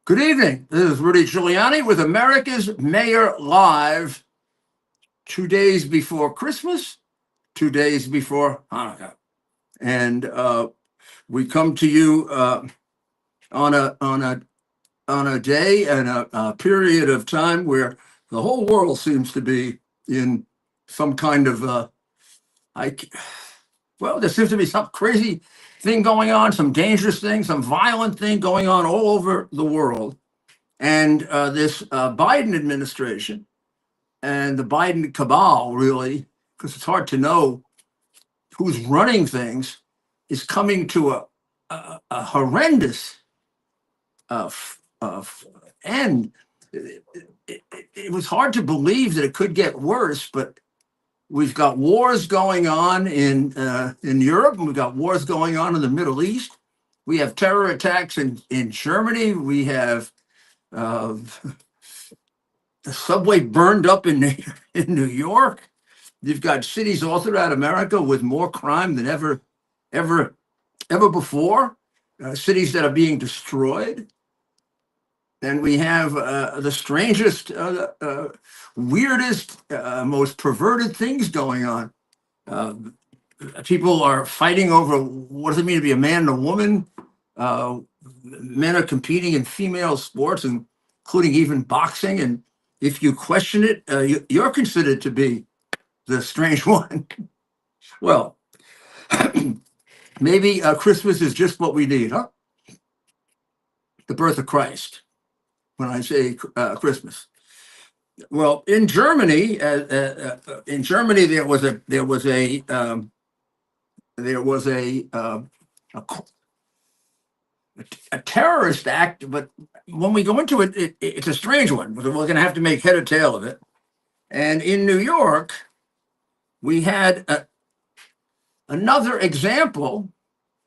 Good evening. This is Rudy Giuliani with America's Mayor Live, 2 days before Christmas, 2 days before Hanukkah. And we come to you on a day and a period of time where the whole world seems to be in some kind of I well, there seems to be some crazy thing going on, some dangerous thing, some violent thing going on all over the world. And this Biden administration and the Biden cabal, really, because it's hard to know who's running things, is coming to a horrendous end. It was hard to believe that it could get worse, but we've got wars going on in Europe, and we've got wars going on in the Middle East. We have terror attacks in Germany. We have the subway burned up in New York. You've got cities all throughout America with more crime than ever before. Cities that are being destroyed. And we have the strangest, weirdest, most perverted things going on. People are fighting over what does it mean to be a man and a woman. Men are competing in female sports, including even boxing. And if you question it, you're considered to be the strange one. Well, maybe Christmas is just what we need, huh? The birth of Christ. When I say Christmas, well, in Germany, there was a terrorist act, but when we go into it, it's a strange one. We're going to have to make head or tail of it. And in New York, we had another example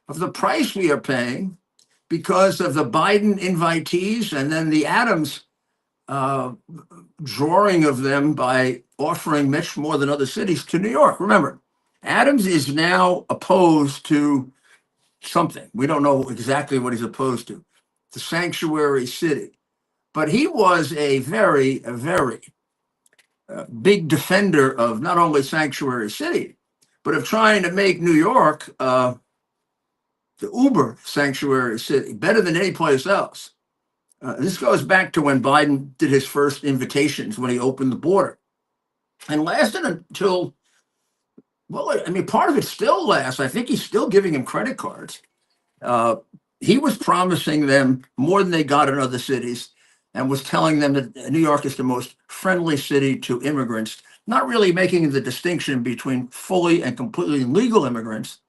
of the price we are paying because of the Biden invitees and then the Adams drawing of them by offering much more than other cities to New York. Remember, Adams is now opposed to something. We don't know exactly what he's opposed to. The sanctuary city. But he was a very big defender of not only sanctuary city, but of trying to make New York the Uber sanctuary city, better than any place else. This goes back to when Biden did his first invitations when he opened the border, and lasted until, well, I mean, part of it still lasts. I think he's still giving him credit cards. He was promising them more than they got in other cities, and was telling them that New York is the most friendly city to immigrants, not really making the distinction between fully and completely legal immigrants,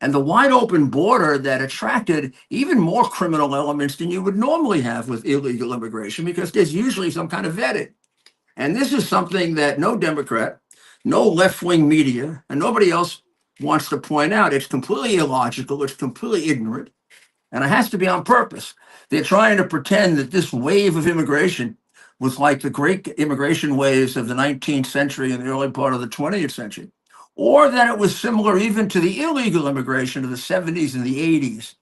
and the wide open border that attracted even more criminal elements than you would normally have with illegal immigration, because there's usually some kind of vetting. And this is something that no Democrat, no left-wing media, and nobody else wants to point out. It's completely illogical. It's completely ignorant. And it has to be on purpose. They're trying to pretend that this wave of immigration was like the great immigration waves of the 19th century and the early part of the 20th century, or that it was similar even to the illegal immigration of the 70s and the 80s,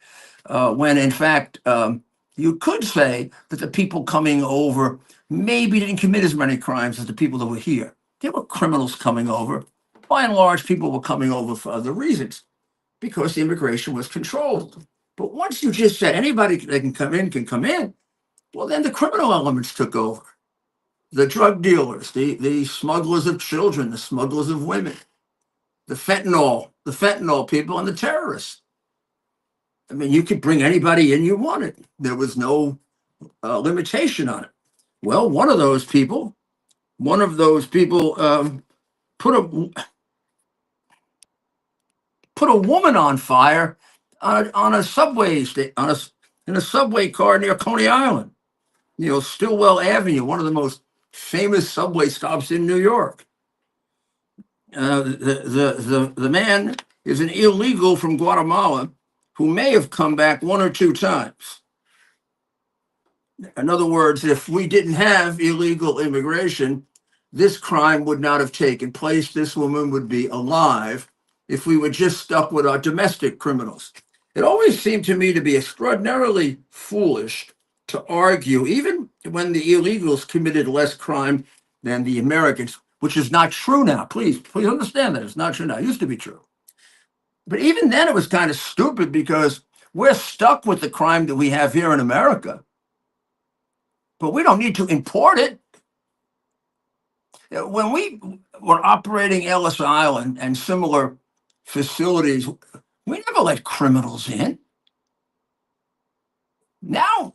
when in fact, you could say that the people coming over maybe didn't commit as many crimes as the people that were here. There were criminals coming over. By and large, people were coming over for other reasons because the immigration was controlled. But once you just said anybody that can come in, well, then the criminal elements took over. The drug dealers, the smugglers of children, the smugglers of women, the fentanyl people, and the terrorists. I mean, you could bring anybody in you wanted. There was no limitation on it. Well, one of those people put a woman on fire on a subway in a subway car near Coney Island. Stillwell Avenue, one of the most famous subway stops in New York. The man is an illegal from Guatemala who may have come back one or two times. In other words, if we didn't have illegal immigration, this crime would not have taken place. This woman would be alive if we were just stuck with our domestic criminals. It always seemed to me to be extraordinarily foolish to argue, even when the illegals committed less crime than the Americans, which is not true now. Please understand that it's not true now. It used to be true. But even then, it was kind of stupid because we're stuck with the crime that we have here in America, but we don't need to import it. When we were operating Ellis Island and similar facilities, we never let criminals in. Now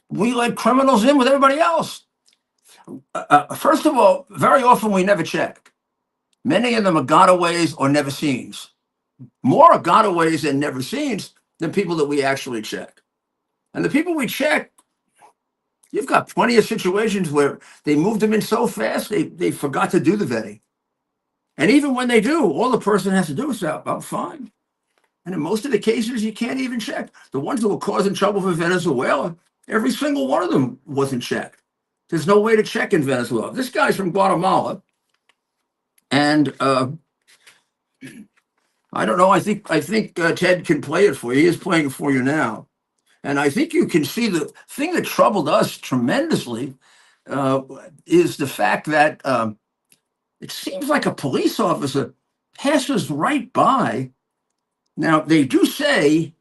we let criminals in with everybody else. First of all, very often we never check. Many of them are gotaways or never seens. More are gotaways and never seens than people that we actually check. And the people we check, you've got plenty of situations where they moved them in so fast they forgot to do the vetting. And even when they do, all the person has to do is say, "Oh, fine." And in most of the cases, you can't even check. The ones that were causing trouble for Venezuela, every single one of them wasn't checked. There's no way to check in Venezuela. This guy's from Guatemala, and I don't know. I think Ted can play it for you. He is playing it for you now, and I think you can see the thing that troubled us tremendously is the fact that it seems like a police officer passes right by. Now they do say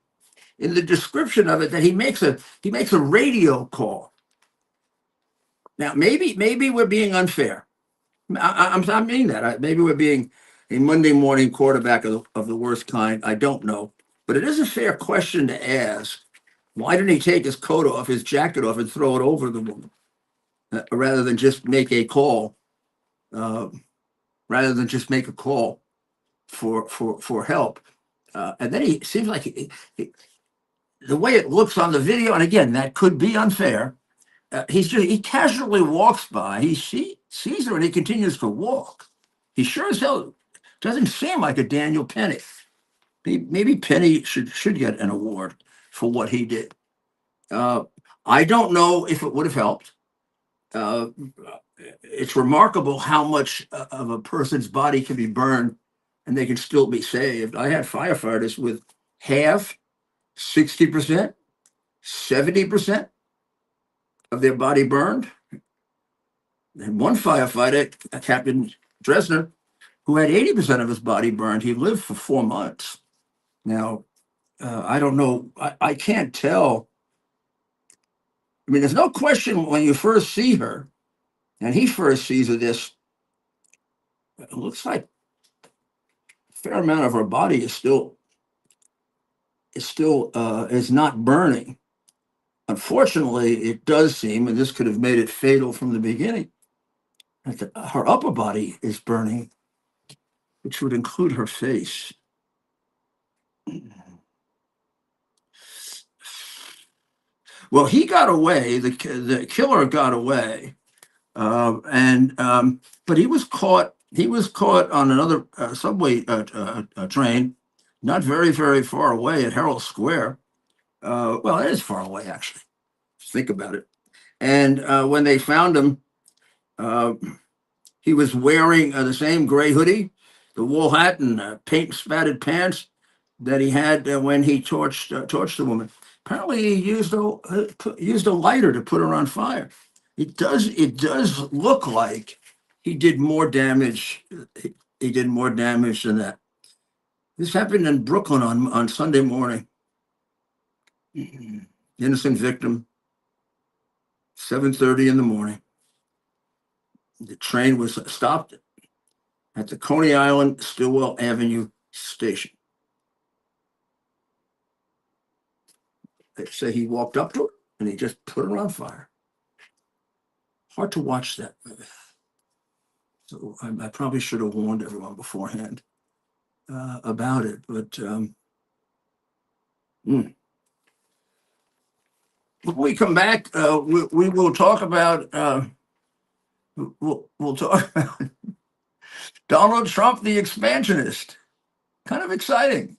in the description of it that he makes a radio call. Now maybe we're being unfair. I mean that. Maybe we're being a Monday morning quarterback of the worst kind. I don't know. But it is a fair question to ask. Why didn't he take his coat off, his jacket off, and throw it over the woman rather than just make a call? Rather than just make a call for help. And then he seems like the way it looks on the video, and again, that could be unfair. He casually walks by. He sees her and he continues to walk. He sure as hell doesn't seem like a Daniel Penny. Maybe Penny should get an award for what he did. I don't know if it would have helped. It's remarkable how much of a person's body can be burned and they can still be saved. I had firefighters with half, 60%, 70% of their body burned. And one firefighter, Captain Dresner, who had 80% of his body burned, he lived for 4 months. Now, I don't know. I can't tell. I mean, there's no question when you first see her, and he first sees her, it looks like a fair amount of her body is not burning. Unfortunately, it does seem, and this could have made it fatal from the beginning, that her upper body is burning, which would include her face. Well, he got away. The killer got away, but he was caught. He was caught on another subway train, not very, very far away at Herald Square. Well, it is far away, actually. Think about it. And when they found him, he was wearing the same gray hoodie, the wool hat, and paint spattered pants that he had when he torched the woman. Apparently, he used a lighter to put her on fire. It does look like he did more damage. He did more damage than that. This happened in Brooklyn on Sunday morning. Innocent victim. 7:30 in the morning. The train was stopped at the Coney Island Stillwell Avenue station. They say he walked up to her and he just put her on fire. Hard to watch that. So I probably should have warned everyone beforehand about it. But when we come back, we will talk about we'll talk about Donald Trump, the expansionist. Kind of exciting.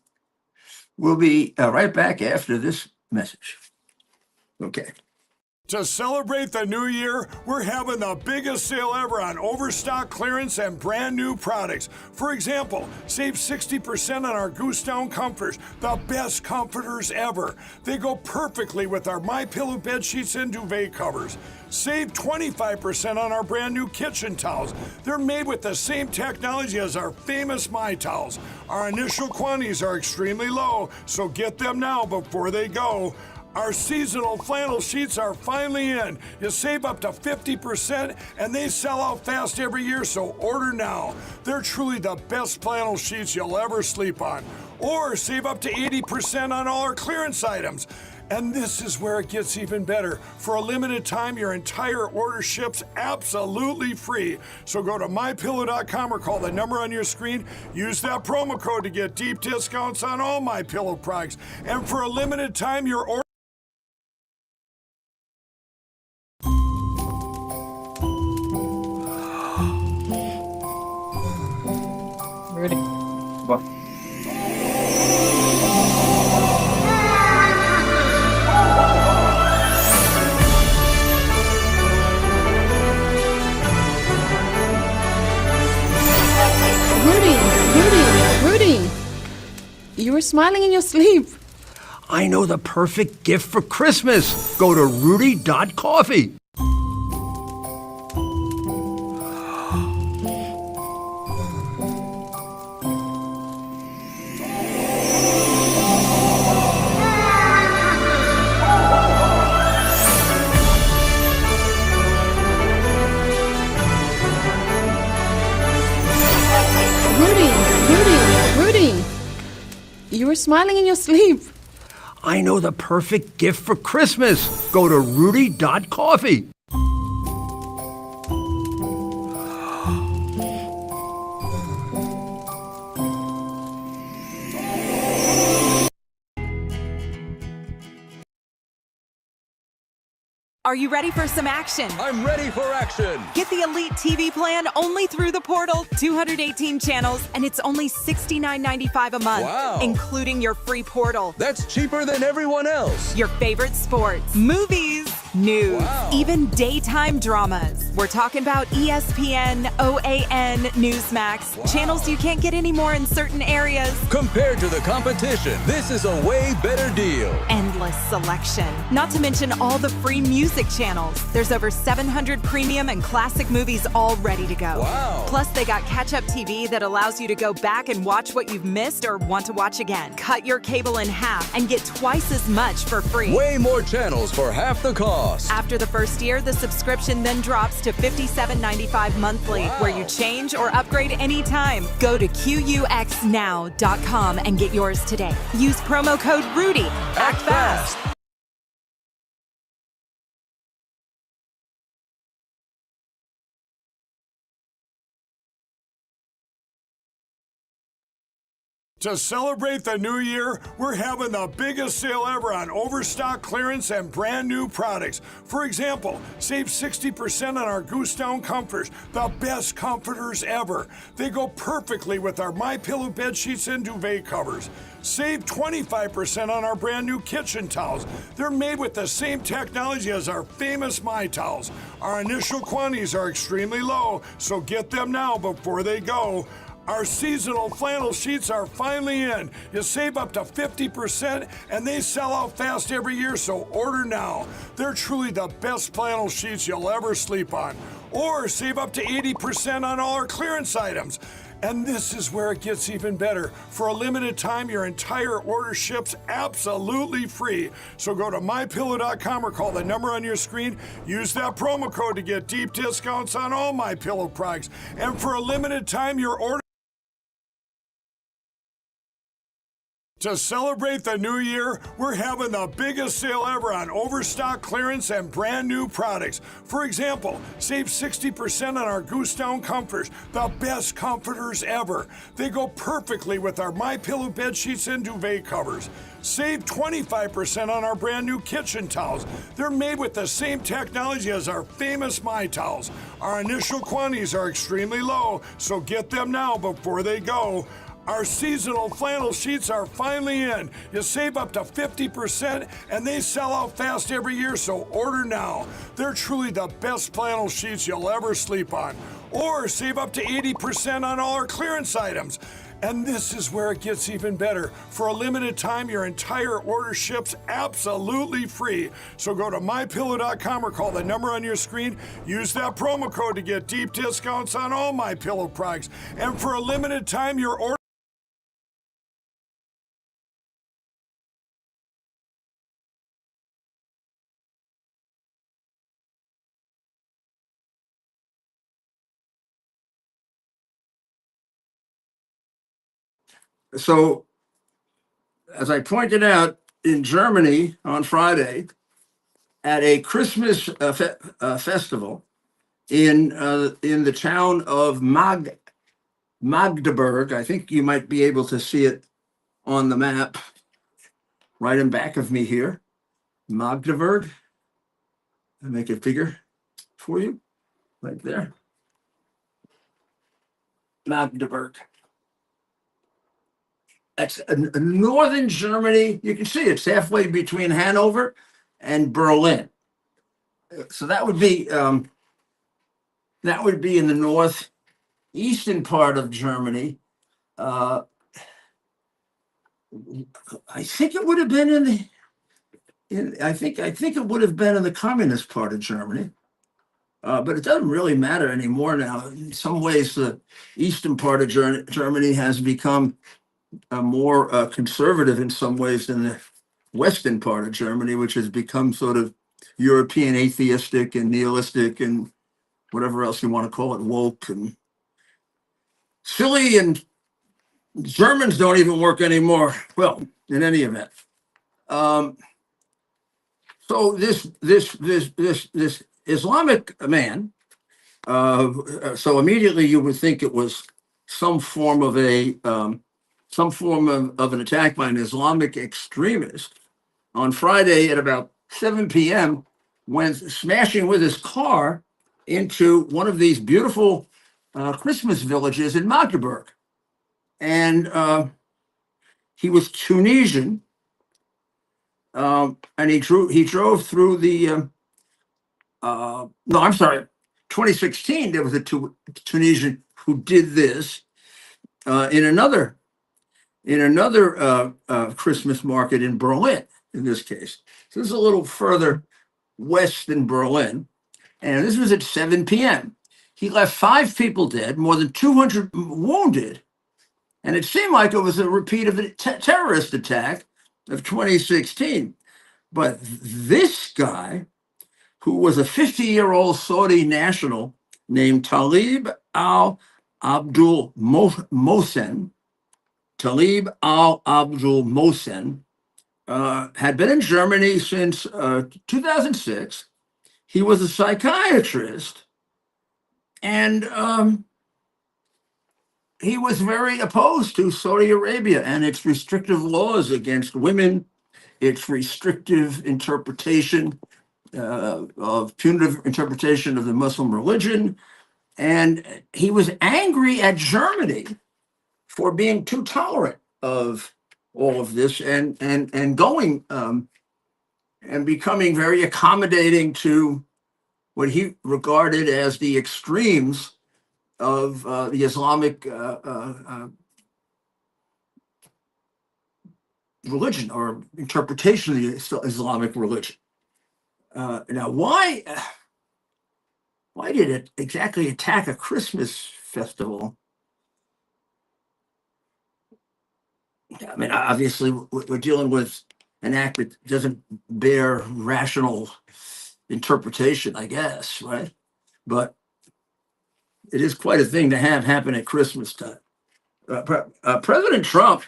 We'll be right back after this message. Okay. To celebrate the new year, we're having the biggest sale ever on overstock clearance and brand new products. For example, save 60% on our Goose Down comforters, the best comforters ever. They go perfectly with our MyPillow bed sheets and duvet covers. Save 25% on our brand new kitchen towels. They're made with the same technology as our famous My Towels. Our initial quantities are extremely low, so get them now before they go. Our seasonal flannel sheets are finally in. You save up to 50% and they sell out fast every year, so order now. They're truly the best flannel sheets you'll ever sleep on. Or save up to 80% on all our clearance items. And this is where it gets even better. For a limited time, your entire order ships absolutely free. So go to MyPillow.com or call the number on your screen. Use that promo code to get deep discounts on all MyPillow products. And for a limited time, your order... Ready? What? Rudy! You were smiling in your sleep. I know the perfect gift for Christmas. Go to rudy.coffee. Rudy! You were smiling in your sleep. I know the perfect gift for Christmas. Go to rudy.coffee. Are you ready for some action? I'm ready for action. Get the Elite TV plan only through the portal. 218 channels, and it's only $69.95 a month, Wow. including your free portal. That's cheaper than everyone else. Your favorite sports, movies, news, Wow. even daytime dramas. We're talking about ESPN, OAN, Newsmax, Wow. channels you can't get anymore in certain areas. Compared to the competition, this is a way better deal. Endless selection. Not to mention all the free music channels. There's over 700 premium and classic movies all ready to go. Wow. Plus, they got catch-up TV that allows you to go back and watch what you've missed or want to watch again. Cut your cable in half and get twice as much for free. Way more channels for half the cost. After the first year, the subscription then drops to $57.95 monthly, Wow. where you change or upgrade anytime. Go to QUXNow.com and get yours today. Use promo code RUDY. Act fast. To celebrate the new year, we're having the biggest sale ever on overstock clearance and brand new products. For example, save 60% on our Goose Down comforters, the best comforters ever. They go perfectly with our MyPillow bed sheets and duvet covers. Save 25% on our brand new kitchen towels. They're made with the same technology as our famous My Towels. Our initial quantities are extremely low, so get them now before they go. Our seasonal flannel sheets are finally in. You save up to 50% and they sell out fast every year, so order now. They're truly the best flannel sheets you'll ever sleep on. Or save up to 80% on all our clearance items. And this is where it gets even better. For a limited time, your entire order ships absolutely free. So go to MyPillow.com or call the number on your screen. Use that promo code to get deep discounts on all MyPillow products. And for a limited time, your order... To celebrate the new year, we're having the biggest sale ever on overstock clearance and brand new products. For example, save 60% on our Goose Down comforters, the best comforters ever. They go perfectly with our MyPillow bed sheets and duvet covers. Save 25% on our brand new kitchen towels. They're made with the same technology as our famous My Towels. Our initial quantities are extremely low, so get them now before they go. Our seasonal flannel sheets are finally in. You save up to 50% and they sell out fast every year, so order now. They're truly the best flannel sheets you'll ever sleep on. Or save up to 80% on all our clearance items. And this is where it gets even better. For a limited time, your entire order ships absolutely free. So go to mypillow.com or call the number on your screen. Use that promo code to get deep discounts on all MyPillow products. And for a limited time, your order. So, as I pointed out, in Germany on Friday, at a Christmas festival in the town of Magdeburg, I think you might be able to see it on the map right in back of me here. Magdeburg. I'll make it bigger for you, right there. Magdeburg. That's northern Germany. You can see it's halfway between Hanover and Berlin. So that would be in the northeastern part of Germany. I think it would have been I think it would have been in the communist part of Germany. But it doesn't really matter anymore now. In some ways, the eastern part of Germany has become more conservative in some ways than the western part of Germany, which has become sort of European atheistic and nihilistic and whatever else you want to call it, woke and silly, and Germans don't even work anymore. Well, in any event, so this Islamic man. So immediately you would think it was some form of an attack by an Islamic extremist. On Friday at about 7 p.m., went smashing with his car into one of these beautiful Christmas villages in Magdeburg. And he was Tunisian, and he drove through the, no, I'm sorry, 2016, there was a Tunisian who did this in another Christmas market in Berlin, in this case. So this is a little further west than Berlin. And this was at 7 p.m. He left 5 people dead, more than 200 wounded. And it seemed like it was a repeat of the terrorist attack of 2016. But this guy, who was a 50-year-old Saudi national named Talib al-Abdul Mohsen, had been in Germany since 2006. He was a psychiatrist, and he was very opposed to Saudi Arabia and its restrictive laws against women, its restrictive interpretation of punitive interpretation of the Muslim religion. And he was angry at Germany for being too tolerant of all of this and going and becoming very accommodating to what he regarded as the extremes of the Islamic religion or interpretation of the Islamic religion. Now, why did it exactly attack a Christmas festival? I mean, obviously, we're dealing with an act that doesn't bear rational interpretation, I guess, right? But it is quite a thing to have happen at Christmas time. President Trump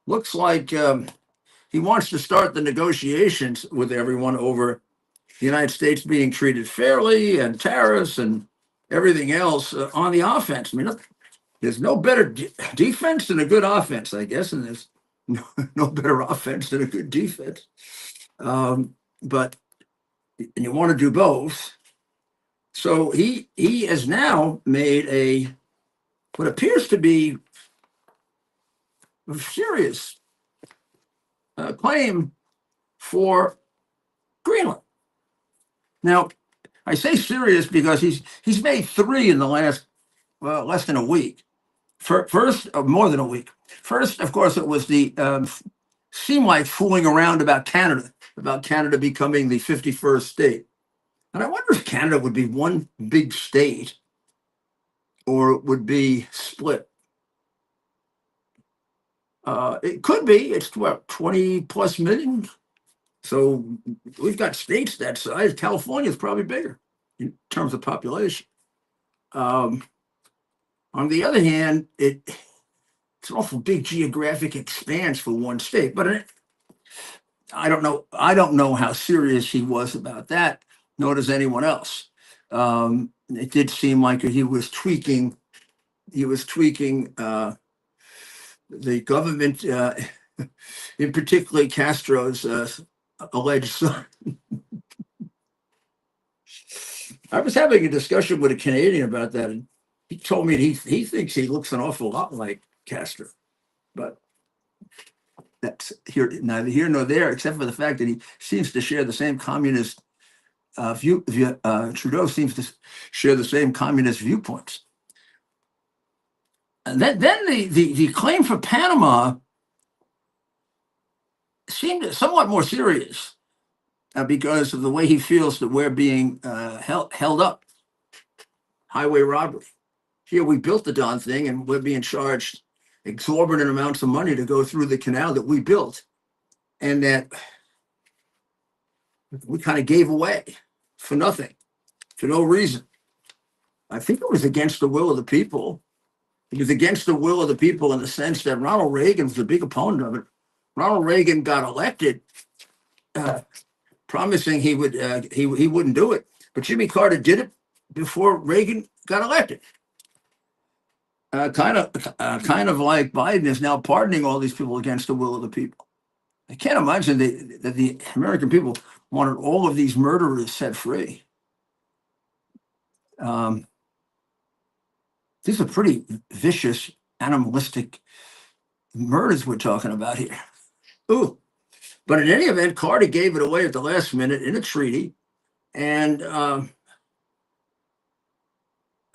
looks like he wants to start the negotiations with everyone over the United States being treated fairly and tariffs and everything else on the offense. I mean, there's no better defense than a good offense, I guess, and there's no better offense than a good defense. But and you want to do both. So he has now made what appears to be claim for Greenland. Now, I say serious because he's made three in the last less than a week. First, more than a week. First, of course, it was the seemed like fooling around about Canada becoming the 51st state. And I wonder if Canada would be one big state or it would be split. It could be. It's what, 20 plus million. So we've got states that size. California is probably bigger in terms of population. On the other hand, it's an awful big geographic expanse for one state. But I don't know. I don't know how serious he was about that, nor does anyone else. It did seem like he was tweaking. He was tweaking the government, in particular Castro's alleged son. I was having a discussion with a Canadian about that, and he told me he thinks he looks an awful lot like Castro, but that's neither here nor there, except for the fact that he seems to share the same communist view. Trudeau seems to share the same communist viewpoints. And then the claim for Panama seemed somewhat more serious because of the way he feels that we're being held up. Highway robbery. Here we built the darn thing and we're being charged exorbitant amounts of money to go through the canal that we built and that we kind of gave away for nothing, for no reason. I think it was against the will of the people. It was against the will of the people in the sense that Ronald Reagan was a big opponent of it. Ronald Reagan got elected, promising he wouldn't do it, but Jimmy Carter did it before Reagan got elected. Kind of like Biden is now pardoning all these people against the will of the people. I can't imagine that the American people wanted all of these murderers set free. These are pretty vicious, animalistic murders we're talking about here. Ooh. But in any event, Carter gave it away at the last minute in a treaty. And of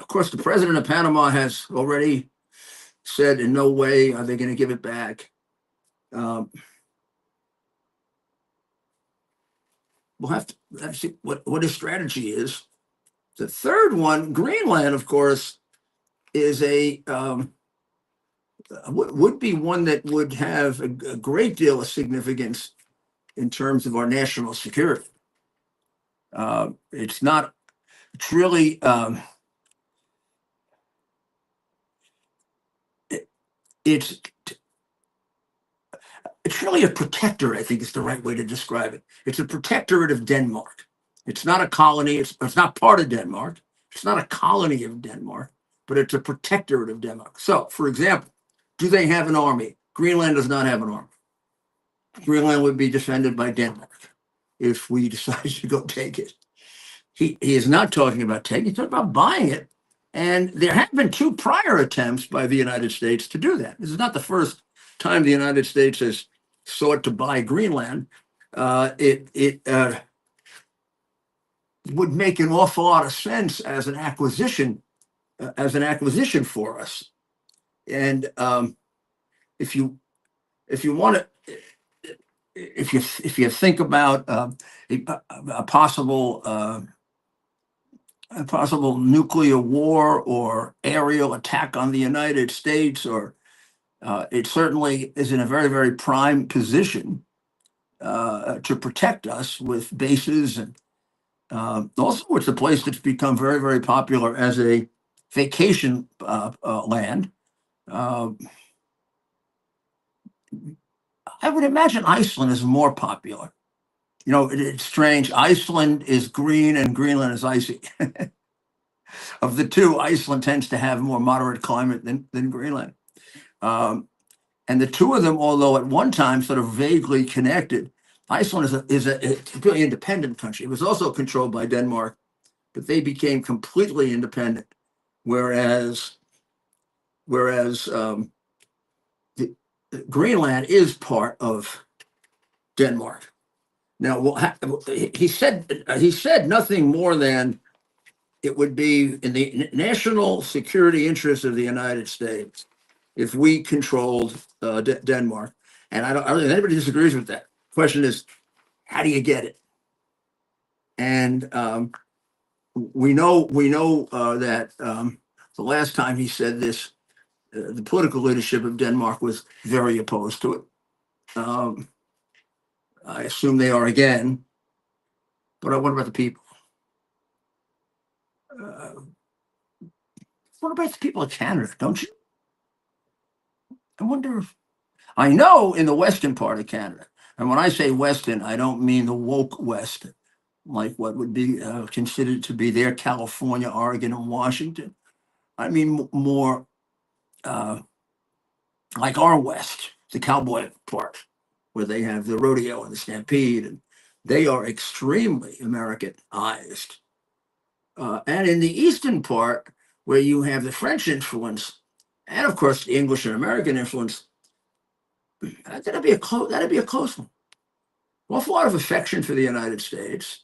course, the president of Panama has already said in no way are they going to give it back. We'll have to see what his strategy is. The third one, Greenland, of course, is would be one that would have a great deal of significance in terms of our national security. It's not, it's really, it's really a protectorate, I think is the right way to describe it. It's a protectorate of Denmark. It's not a colony. It's not part of Denmark. It's not a colony of Denmark, but it's a protectorate of Denmark. So, for example, do they have an army? Greenland does not have an army. Greenland would be defended by Denmark if we decide to go take it. He is not talking about taking it, he's talking about buying it. And there have been two prior attempts by the United States to do that. This is not the first time the United States has sought to buy Greenland. It would make an awful lot of sense as an acquisition for us. And if you want to, if you think about a possible nuclear war or aerial attack on the United States, or it certainly is in a very, very prime position to protect us with bases, and also it's a place that's become very, very popular as a vacation land. I would imagine Iceland is more popular. You know, it's strange. Iceland is green and Greenland is icy. Of the two, Iceland tends to have more moderate climate than Greenland. And the two of them, although at one time sort of vaguely connected, Iceland is a completely independent country. It was also controlled by Denmark, but they became completely independent. Whereas Greenland is part of Denmark. Now, he said nothing more than it would be in the national security interest of the United States if we controlled Denmark. And I don't think anybody disagrees with that. Question is, how do you get it? And we know that the last time he said this, the political leadership of Denmark was very opposed to it. I assume they are again. But what about the people? What about the people of Canada? Don't you? I wonder if I know in the western part of Canada, and when I say western, I don't mean the woke West, like what would be considered to be their California, Oregon, and Washington. I mean more like our West, the cowboy part, where they have the rodeo and the stampede, and they are extremely Americanized. And in the eastern part, where you have the French influence, and of course the English and American influence, that'd be a close one. Awful lot of affection for the United States.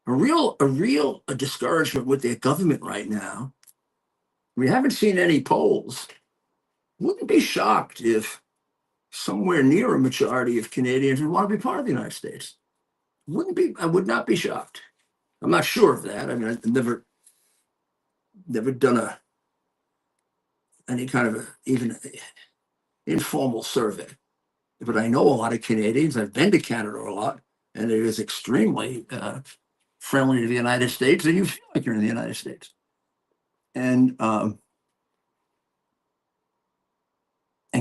A real discouragement with their government right now. We haven't seen any polls. Wouldn't be shocked if somewhere near a majority of Canadians would want to be part of the United States. I would not be shocked. I'm not sure of that. I mean, I've never done any kind of even informal survey, but I know a lot of Canadians. I've been to Canada a lot, and it is extremely friendly to the United States, and you feel like you're in the United States. And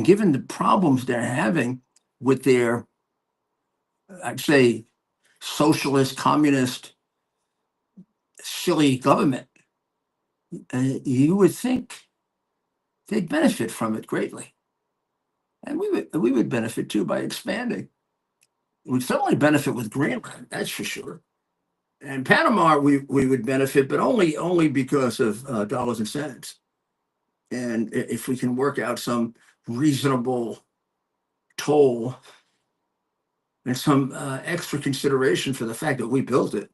given the problems they're having with their, I'd say, socialist, communist, silly government, you would think they'd benefit from it greatly. And we would benefit too by expanding. We'd certainly benefit with Greenland, that's for sure. And Panama, we would benefit, but only because of dollars and cents. And if we can work out some reasonable toll and some extra consideration for the fact that we built it,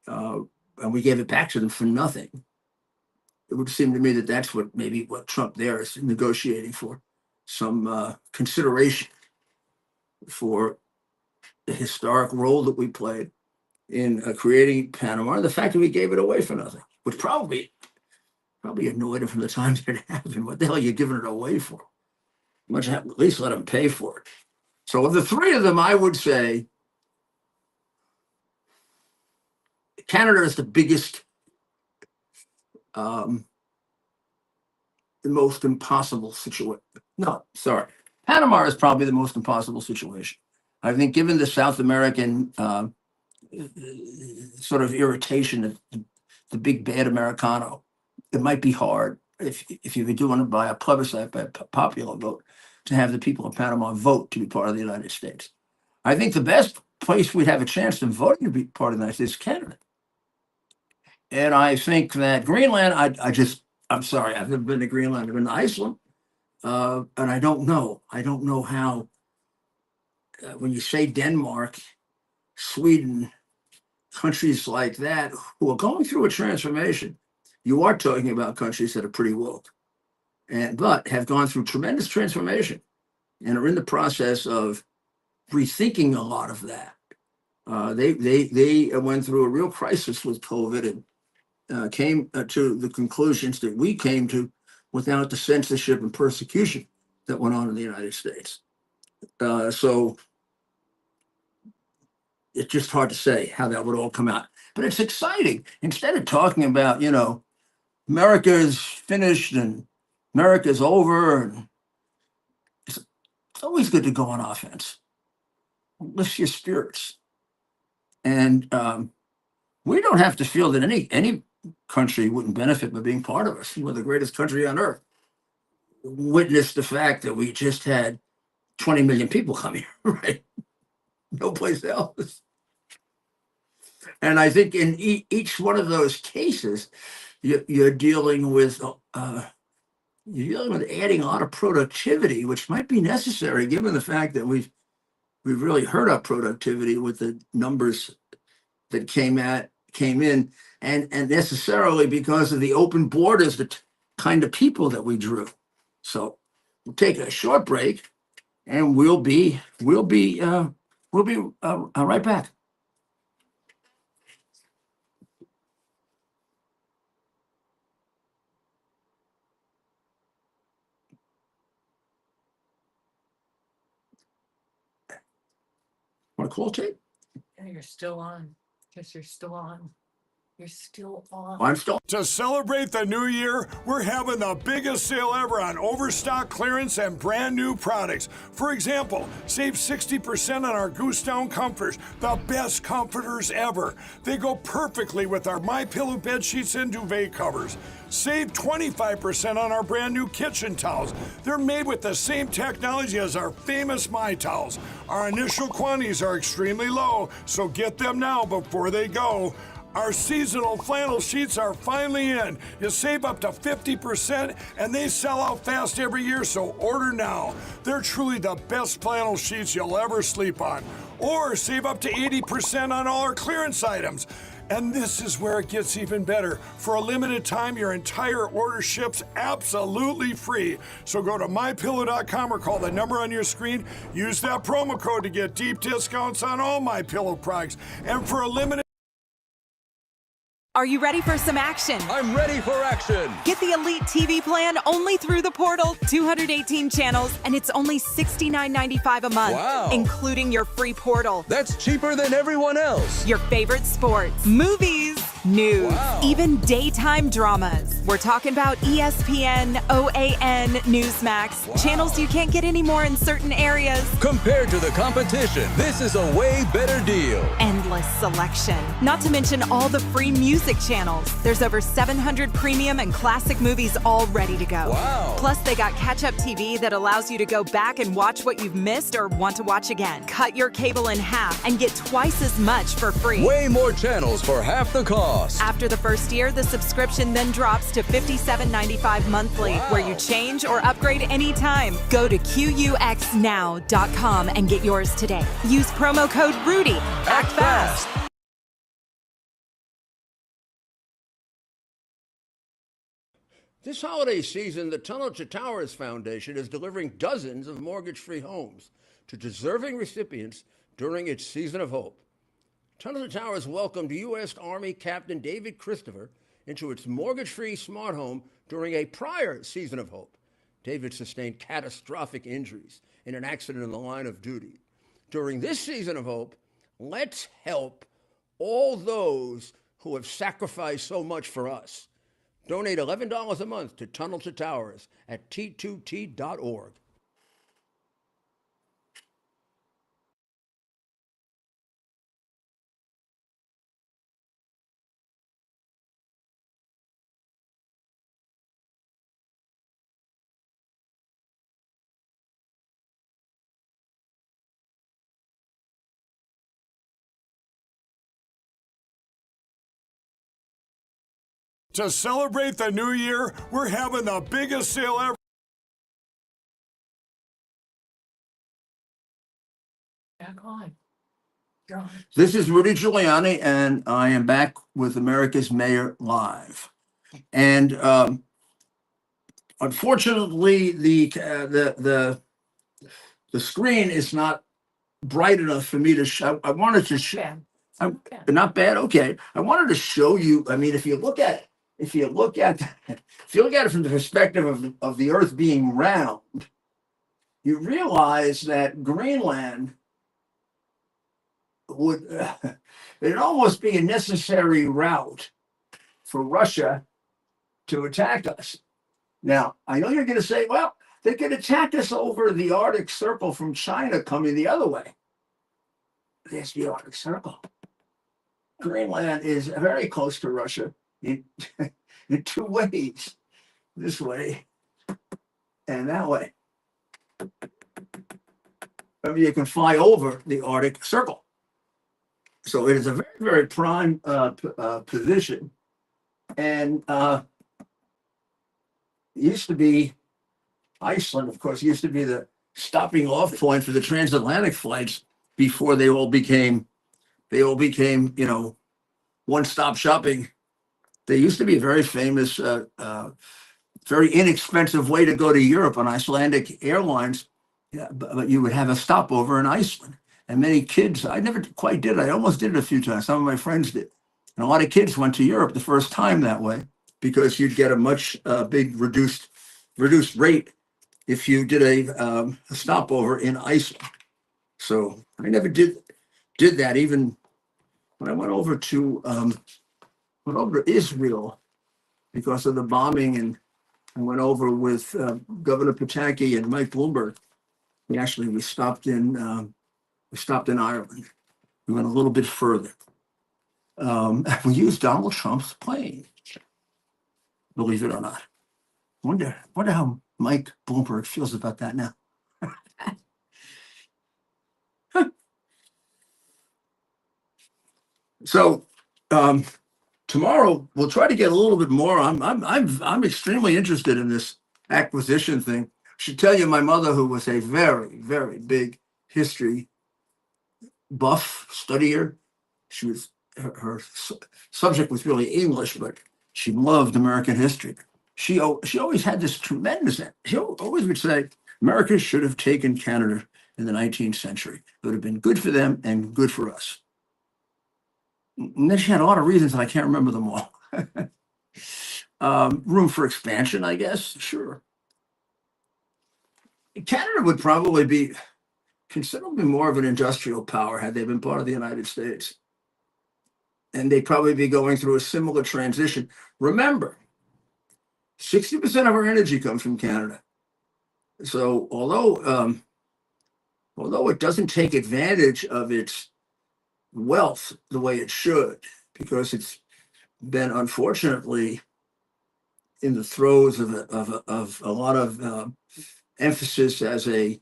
and we gave it back to them for nothing, it would seem to me that that's what Trump there is negotiating for, some consideration for the historic role that we played in creating Panama, and the fact that we gave it away for nothing, which probably annoyed him from the time that it happened. What the hell are you giving it away for? You must have at least let him pay for it. So of the three of them, I would say Canada is the biggest, the most impossible situation. No, sorry. Panama is probably the most impossible situation. I think given the South American sort of irritation of the big bad Americano, it might be hard if you were doing it by a plebiscite, by a popular vote, to have the people of Panama vote to be part of the United States. I think the best place we'd have a chance of voting to be part of the United States is Canada. And I think that Greenland, I'm sorry, I've never been to Greenland, I've been to Iceland. And I don't know how, when you say Denmark, Sweden, countries like that who are going through a transformation, you are talking about countries that are pretty woke, but have gone through tremendous transformation and are in the process of rethinking a lot of that. They went through a real crisis with COVID and came to the conclusions that we came to without the censorship and persecution that went on in the United States. So it's just hard to say how that would all come out. But it's exciting. Instead of talking about, America's finished and America's over, and it's always good to go on offense. Lift your spirits. And we don't have to feel that any country wouldn't benefit by being part of us. We're the greatest country on earth. Witness the fact that we just had 20 million people come here, right? No place else. And I think in each one of those cases, you're dealing with you're dealing with adding a lot of productivity, which might be necessary given the fact that we've really hurt our productivity with the numbers that came in, and necessarily because of the open borders, the kind of people that we drew. So we'll take a short break, and we'll be right back. Want to call tape? Yeah, you're still on. Because you're still on. You're still on. I'm still. To celebrate the new year, we're having the biggest sale ever on overstock clearance and brand new products. For example, save 60% on our goose down comforters, the best comforters ever. They go perfectly with our MyPillow bed sheets and duvet covers. Save 25% on our brand new kitchen towels. They're made with the same technology as our famous My Towels. Our initial quantities are extremely low, so get them now before they go. Our seasonal flannel sheets are finally in. You save up to 50% and they sell out fast every year, so order now. They're truly the best flannel sheets you'll ever sleep on. Or save up to 80% on all our clearance items. And this is where it gets even better. For a limited time, your entire order ships absolutely free. So go to mypillow.com or call the number on your screen. Use that promo code to get deep discounts on all MyPillow products. And for a limited Are you ready for some action? I'm ready for action. Get the Elite TV plan only through the portal. 218 channels, and it's only $69.95 a month, Wow. including your free portal. That's cheaper than everyone else. Your favorite sports, movies, news, Wow. even daytime dramas. We're talking about ESPN, OAN, Newsmax, Wow. channels you can't get anymore in certain areas. Compared to the competition, this is a way better deal. Endless selection. Not to mention all the free music channels. There's over 700 premium and classic movies all ready to go. Wow. Plus, they got catch-up TV that allows you to go back and watch what you've missed or want to watch again. Cut your cable in half and get twice as much for free. Way more channels for half the cost. After the first year, the subscription then drops to $57.95 monthly, Wow. where you change or upgrade anytime. Go to QUXNow.com and get yours today. Use promo code RUDY. Act fast. This holiday season, the Tunnel to Towers Foundation is delivering dozens of mortgage-free homes to deserving recipients during its Season of Hope. Tunnel to Towers welcomed U.S. Army Captain David Christopher into its mortgage-free smart home during a prior Season of Hope. David sustained catastrophic injuries in an accident in the line of duty. During this Season of Hope, let's help all those who have sacrificed so much for us. Donate $11 a month to Tunnel to Towers at T2T.org. To celebrate the new year, we're having the biggest sale ever. Back on. You're on. This is Rudy Giuliani, and I am back with America's Mayor Live. And unfortunately, the screen is not bright enough for me to show. I wanted to show. Bad. Not bad. Okay, I wanted to show you. I mean, if you look at it from the perspective of the Earth being round, you realize that Greenland would it'd almost be a necessary route for Russia to attack us. Now, I know you're going to say, well, they could attack us over the Arctic Circle from China coming the other way. There's the Arctic Circle. Greenland is very close to Russia in two ways, this way and that way. I mean, you can fly over the Arctic Circle. So it is a very, very prime position. And, used to be Iceland, of course, used to be the stopping off point for the transatlantic flights before they all became, one-stop shopping. They used to be a very famous, very inexpensive way to go to Europe on Icelandic Airlines. Yeah, but you would have a stopover in Iceland. And many kids, I never quite did. I almost did it a few times. Some of my friends did. And a lot of kids went to Europe the first time that way because you'd get a much big reduced rate if you did a stopover in Iceland. So I never did that. Even when I went over to Israel because of the bombing, and I went over with Governor Pataki and Mike Bloomberg. We stopped in Ireland. We went a little bit further. We used Donald Trump's plane, believe it or not. Wonder how Mike Bloomberg feels about that now. So tomorrow we'll try to get a little bit more. I'm extremely interested in this acquisition thing. I should tell you, my mother, who was a very, very big history buff studier, her subject was really English, but she loved American history. She always had this tremendous. She always would say America should have taken Canada in the 19th century. It would have been good for them and good for us. And then she had a lot of reasons, and I can't remember them all. Room for expansion, I guess. Sure. Canada would probably be considerably more of an industrial power had they been part of the United States. And they'd probably be going through a similar transition. Remember, 60% of our energy comes from Canada. So although it doesn't take advantage of its wealth the way it should, because it's been unfortunately in the throes of a lot of emphasis as a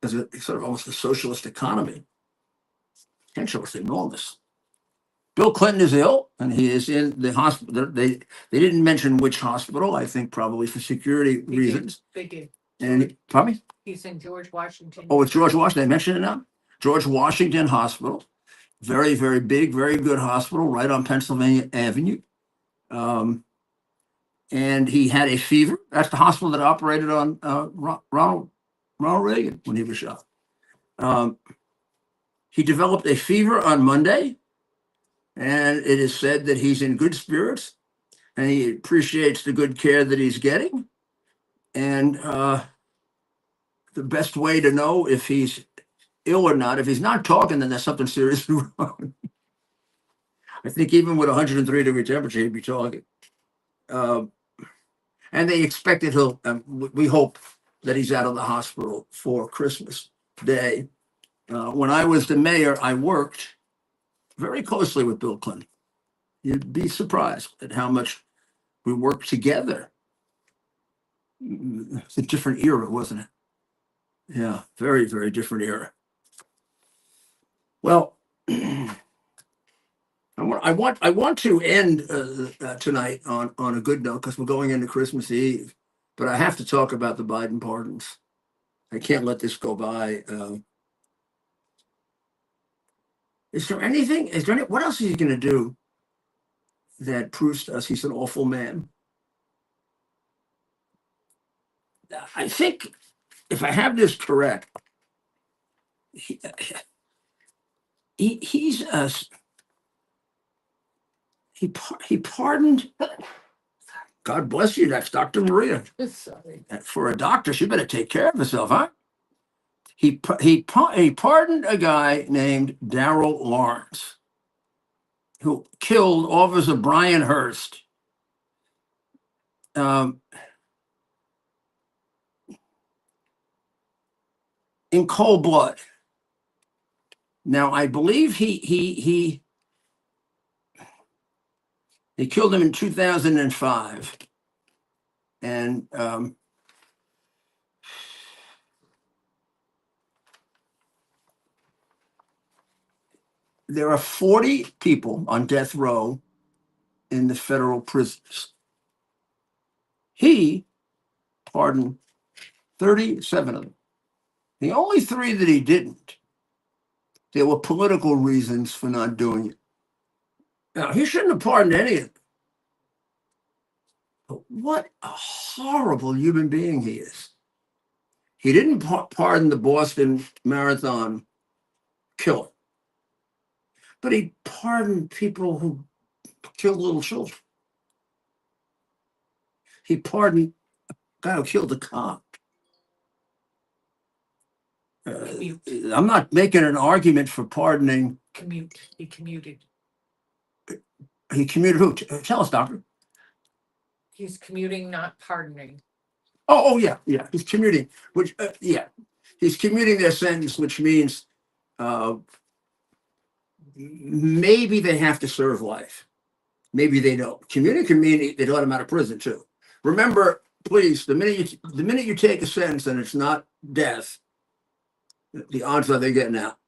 sort of almost a socialist economy. Potential is enormous. Bill Clinton is ill, and he is in the hospital. They didn't mention which hospital. I think probably for security reasons. They did. And probably. He's in George Washington. Oh, it's George Washington. They mentioned it now. George Washington Hospital, very, very big, very good hospital, right on Pennsylvania Avenue. And he had a fever. That's the hospital that operated on Ronald Reagan when he was shot. He developed a fever on Monday, and it is said that he's in good spirits and he appreciates the good care that he's getting. And the best way to know if he's ill or not, if he's not talking, then there's something seriously wrong. I think even with 103-degree temperature, he'd be talking. And they expect that we hope that he's out of the hospital for Christmas Day. When I was the mayor, I worked very closely with Bill Clinton. You'd be surprised at how much we worked together. It's a different era, wasn't it? Yeah, very, very different era. Well, I want to end tonight on a good note because we're going into Christmas Eve, but I have to talk about the Biden pardons. I can't let this go by. What else is he going to do that proves to us he's an awful man? I think, if I have this correct, he pardoned. God bless you. That's Dr. Maria. Sorry. For a doctor, she better take care of herself, huh? He pardoned a guy named Darrell Lawrence, who killed Officer Brian Hurst. In cold blood. Now, I believe he killed him in 2005, and there are 40 people on death row in the federal prisons. He pardoned 37 of them. The only 3 that he didn't, there were political reasons for not doing it. Now, he shouldn't have pardoned any of them. But what a horrible human being he is. He didn't pardon the Boston Marathon killer, but he pardoned people who killed little children. He pardoned a guy who killed a cop. I'm not making an argument for pardoning. He commuted. He commuted who? Tell us, doctor. He's commuting, not pardoning. Oh, yeah. He's commuting, which, he's commuting their sentence, which means maybe they have to serve life. Maybe they don't. Commuting can mean they let them out of prison too. Remember, please, the minute you take a sentence and it's not death, the odds are they're getting out.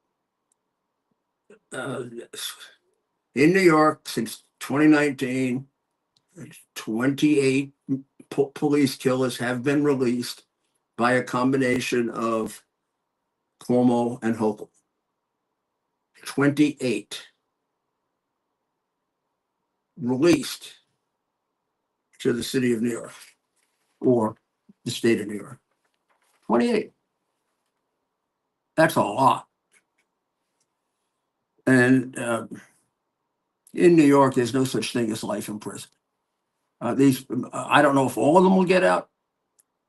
In New York, since 2019, 28 police killers have been released by a combination of Cuomo and Hochul. 28 released to the city of New York or the state of New York. 28. That's a lot. And in New York, there's no such thing as life in prison. I don't know if all of them will get out.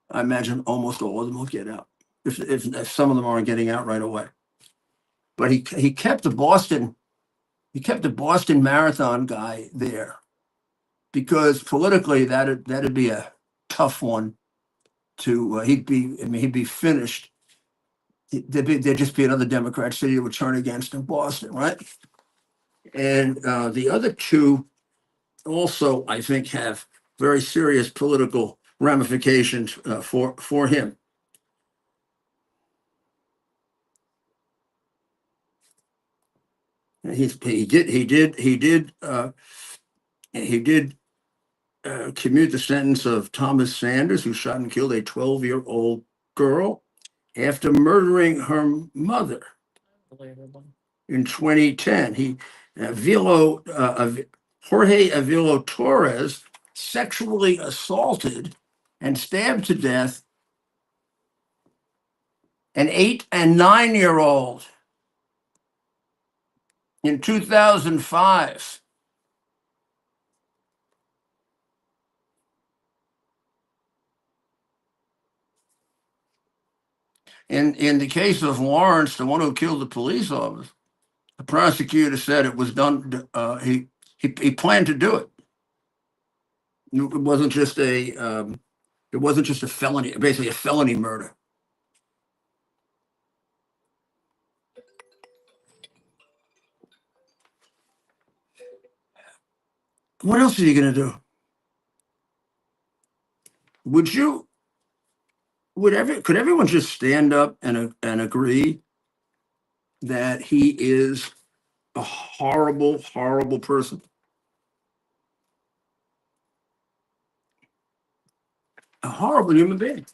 I imagine almost all of them will get out if some of them aren't getting out right away. But he kept the Boston Marathon guy there because politically that'd be a tough one to he'd be finished. There'd just be another Democrat city that would turn against him, Boston, right? And the other 2 also, I think, have very serious political ramifications for him. He did commute the sentence of Thomas Sanders, who shot and killed a 12-year-old girl after murdering her mother in 2010. Jorge Avilo Torres sexually assaulted and stabbed to death an 8- and 9-year-old in 2005. In the case of Lawrence, the one who killed the police officer, the prosecutor said it was done. He planned to do it. It wasn't just a felony, basically a felony murder. What else are you going to do? Could everyone just stand up and agree that he is a horrible, horrible person? A horrible human being.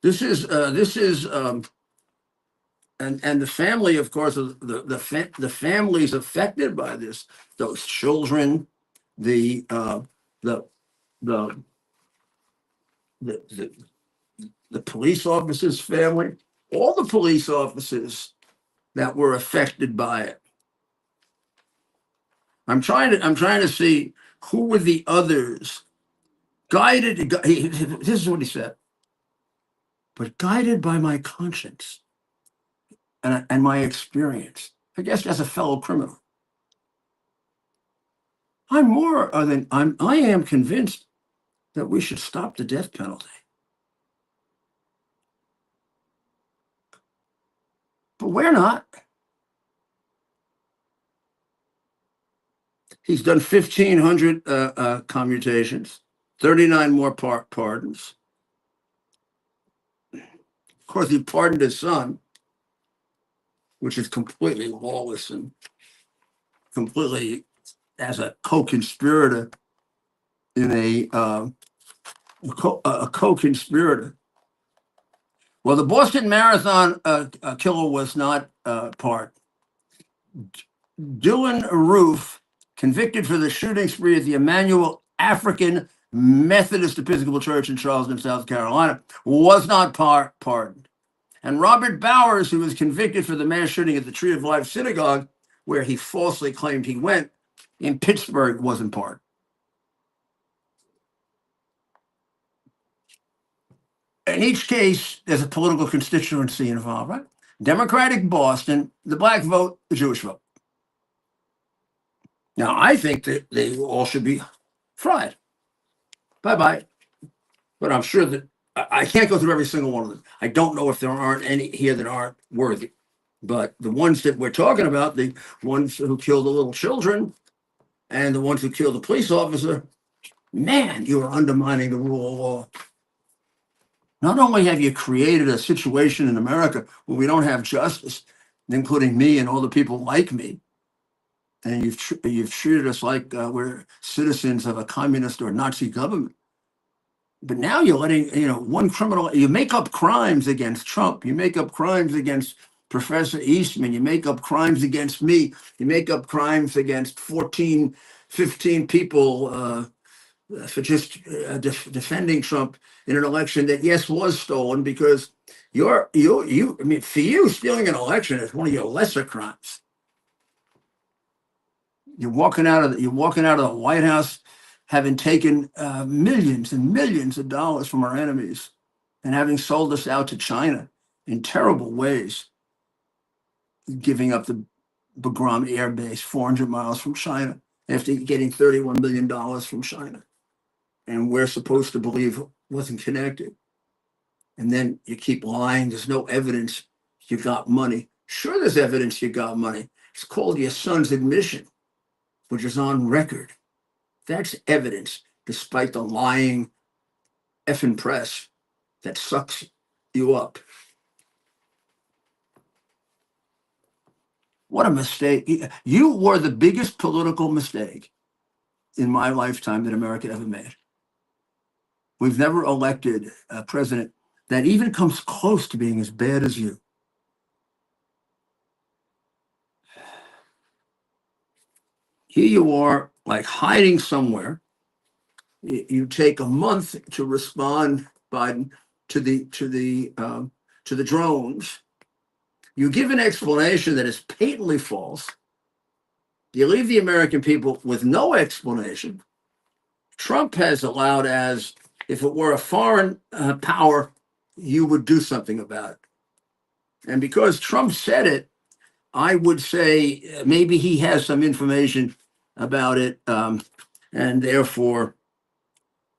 This is and the family, of course, the families affected by this, those children, the police officers' family, all the police officers that were affected by it. I'm trying to see who were the others. This is what he said. But guided by my conscience and my experience, I guess as a fellow criminal, I am convinced that we should stop the death penalty. But we're not. He's done 1,500 commutations, 39 more pardons. Of course, he pardoned his son, which is completely lawless and completely as a co-conspirator in a co-conspirator. Well, the Boston Marathon killer was not part. Dylan Roof, convicted for the shooting spree at the Emmanuel African Methodist Episcopal Church in Charleston, South Carolina, was not pardoned. And Robert Bowers, who was convicted for the mass shooting at the Tree of Life Synagogue, where he falsely claimed he went, in Pittsburgh, wasn't pardoned. In each case, there's a political constituency involved, right? Democratic Boston, the black vote, the Jewish vote. Now, I think that they all should be fried. Bye-bye. But I'm sure that I can't go through every single one of them. I don't know if there aren't any here that aren't worthy. But the ones that we're talking about, the ones who killed the little children and the ones who killed the police officer, man, you are undermining the rule of law. Not only have you created a situation in America where we don't have justice, including me and all the people like me, and you've treated us like we're citizens of a communist or Nazi government. But now you're letting, one criminal, you make up crimes against Trump, you make up crimes against Professor Eastman, you make up crimes against me, you make up crimes against 14, 15 people for just defending Trump in an election that, yes, was stolen, because for you, stealing an election is one of your lesser crimes. You're walking out of the White House having taken millions and millions of dollars from our enemies and having sold us out to China in terrible ways, giving up the Bagram Air Base 400 miles from China after getting $31 million from China. And we're supposed to believe it wasn't connected. And then you keep lying. There's no evidence you got money. Sure, there's evidence you got money. It's called your son's admission, which is on record. That's evidence, despite the lying effing press that sucks you up. What a mistake. You were the biggest political mistake in my lifetime that America ever made. We've never elected a president that even comes close to being as bad as you. Here you are, like hiding somewhere. You take a month to respond, Biden, to the drones. You give an explanation that is patently false. You leave the American people with no explanation. Trump has allowed, as if it were a foreign power, you would do something about it. And because Trump said it, I would say maybe he has some information about it, and therefore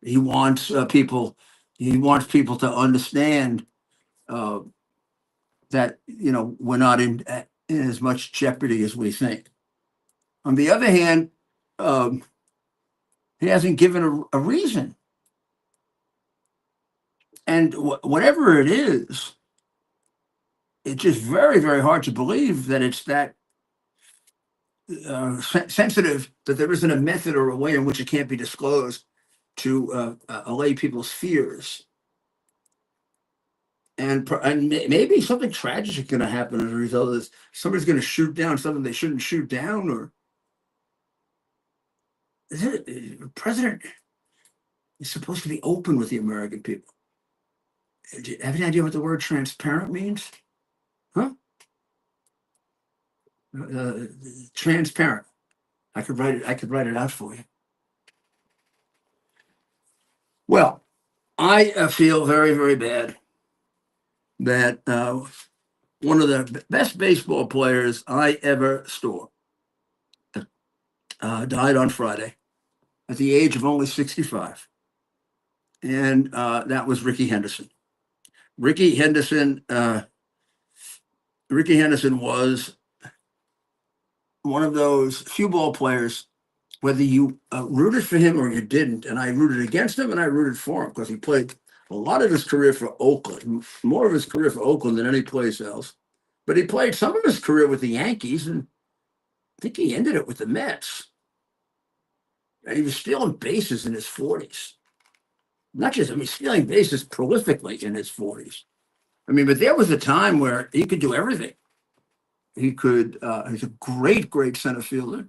he wants people to understand that we're not in as much jeopardy as we think. On the other hand, he hasn't given a reason, and whatever it is, it's just very, very hard to believe that it's that sensitive, that there isn't a method or a way in which it can't be disclosed to allay people's fears. And maybe something tragic is going to happen as a result of this. Somebody's going to shoot down something they shouldn't shoot down, or the president is supposed to be open with the American people. Do you have any idea what the word transparent means? Huh? Transparent. I could write it out for you. Well, I feel very, very bad that one of the best baseball players I ever saw died on Friday at the age of only 65. And that was Rickey Henderson. Rickey Henderson was one of those few ball players, whether you rooted for him or you didn't, and I rooted against him and I rooted for him because he played a lot of his career for Oakland, more of his career for Oakland than any place else. But he played some of his career with the Yankees, and I think he ended it with the Mets. And he was stealing bases in his 40s. Not just, I mean, stealing bases prolifically in his 40s. I mean, but there was a time where he could do everything. He could, he's a great, great center fielder.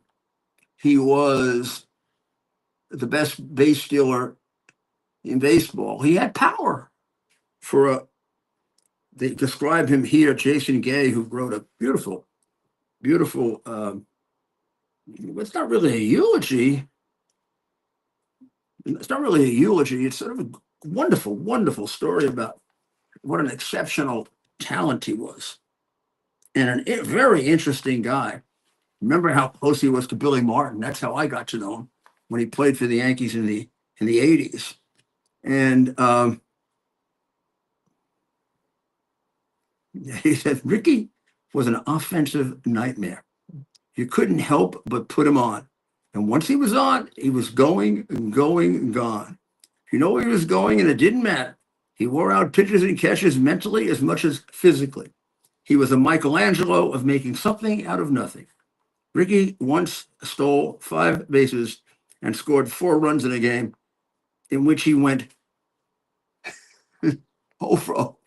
He was the best base stealer in baseball. He had power for a, they describe him here, Jason Gay, who wrote a beautiful, beautiful, it's not really a eulogy. It's not really a eulogy. It's sort of a wonderful, wonderful story about what an exceptional talent he was. And a very interesting guy. Remember how close he was to Billy Martin? That's how I got to know him when he played for the Yankees in the 80s. And he said Rickey was an offensive nightmare. You couldn't help but put him on. And once he was on, he was going and going and gone. You know where he was going, and it didn't matter. He wore out pitches and catches mentally as much as physically. He was a Michelangelo of making something out of nothing. Rickey once stole 5 bases and scored 4 runs in a game in which he went 0 for 0.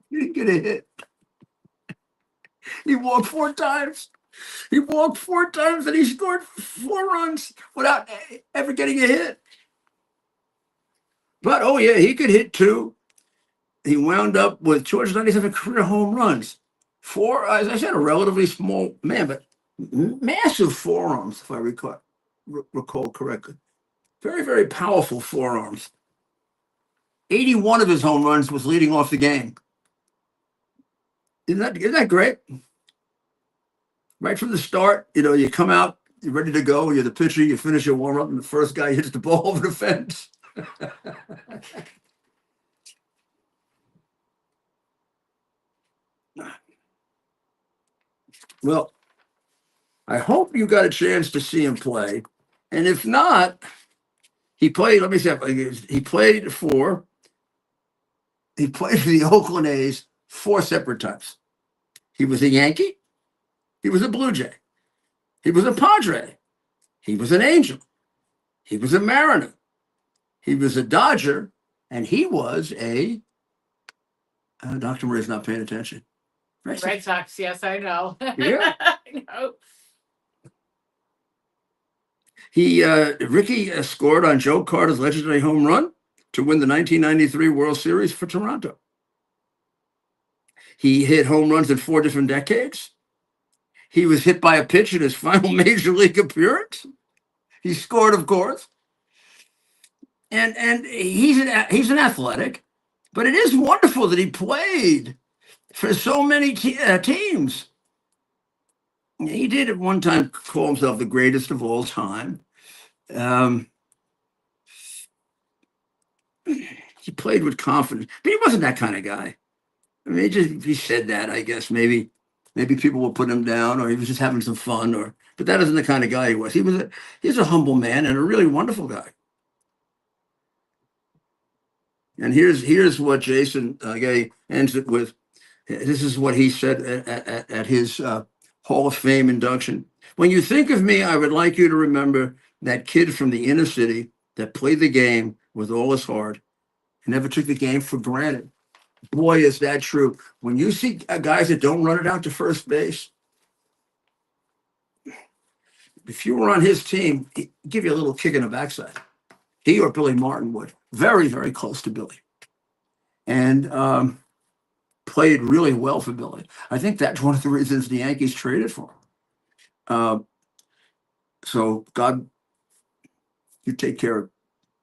He didn't get a hit. He walked 4 times. He walked 4 times and he scored 4 runs without ever getting a hit. But, oh yeah, he could hit 2. He wound up with 297 career home runs. 4, as I said, a relatively small man, but massive forearms, if I recall correctly. Very, very powerful forearms. 81 of his home runs was leading off the game. Isn't that great? Right from the start, you know, you come out, you're ready to go, you're the pitcher, you finish your warm-up, and the first guy hits the ball over the fence. Well, I hope you got a chance to see him play. And if not, he played, let me say, he played for the Oakland A's 4 separate times. He was a Yankee. He was a Blue Jay. He was a Padre. He was an Angel. He was a Mariner. He was a Dodger. And he was a, Dr. Murray's not paying attention. Red Sox, yes, I know. Yeah. I know. Rickey scored on Joe Carter's legendary home run to win the 1993 World Series for Toronto. He hit home runs in 4 different decades. He was hit by a pitch in his final major league appearance. He scored, of course. And he's an athletic, but it is wonderful that he played for so many teams. He did at one time call himself the greatest of all time. He played with confidence, but he wasn't that kind of guy. I mean, he said that, I guess. Maybe people will put him down, or he was just having some fun, but that isn't the kind of guy he was. He's a humble man and a really wonderful guy. And here's what Jason Gay ends it with. This is what he said at his Hall of Fame induction. When you think of me, I would like you to remember that kid from the inner city that played the game with all his heart and never took the game for granted. Boy, is that true. When you see guys that don't run it out to first base, if you were on his team, he'd give you a little kick in the backside. He or Billy Martin would. Very, very close to Billy. And played really well for Billy. I think that's one of the reasons the Yankees traded for him. So God, you take care of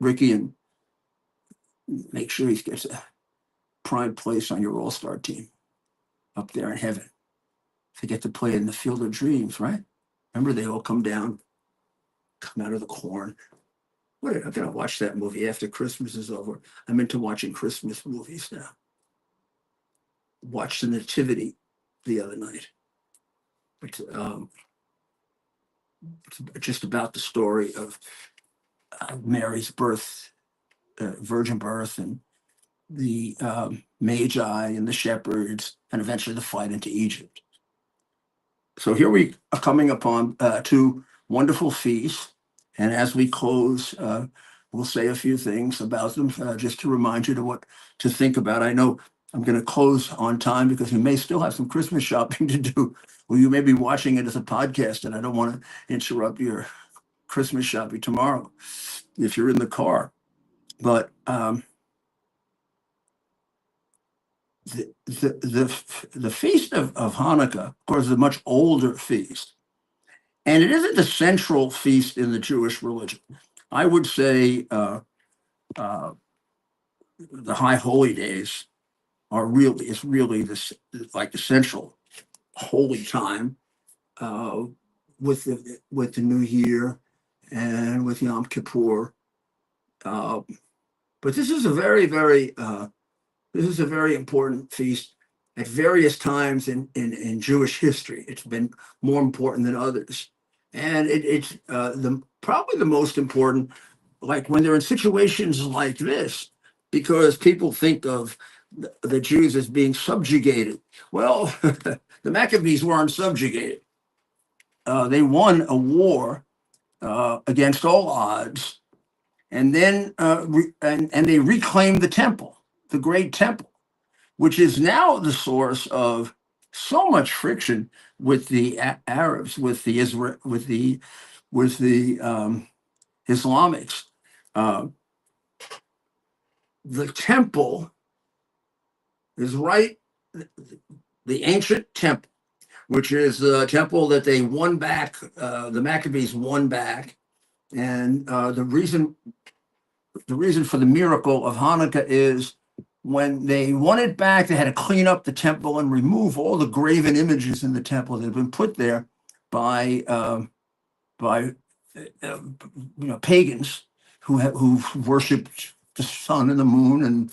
Rickey and make sure he gets a prime place on your all-star team up there in heaven. They get to play in the Field of Dreams, right? Remember, they all come out of the corn. I'm going to watch that movie after Christmas is over. I'm into watching Christmas movies now. Watched the Nativity the other night. It's just about the story of Mary's birth, virgin birth, and the Magi and the shepherds, and eventually the flight into Egypt. So here we are coming upon 2 wonderful feasts, And as we close, we'll say a few things about them just to remind you what to think about. I know I'm going to close on time because you may still have some Christmas shopping to do, or you may be watching it as a podcast, and I don't want to interrupt your Christmas shopping tomorrow if you're in the car. But the feast of Hanukkah, of course, is a much older feast, and it isn't the central feast in the Jewish religion. I would say the High Holy Days is really this like the central holy time with the New Year and with Yom Kippur. But this is a very important feast at various times in Jewish history. It's been more important than others, and it's probably the most important. Like when they're in situations like this, because people think of the Jews as being subjugated. Well, the Maccabees weren't subjugated. They won a war against all odds, and then and they reclaimed the temple, the great temple, which is now the source of so much friction with the Arabs, with the Islamics. The temple is right, the ancient temple, which is the temple that they won back, the Maccabees won back. And the reason for the miracle of Hanukkah is when they won it back, they had to clean up the temple and remove all the graven images in the temple that had been put there by pagans who worshipped the sun and the moon and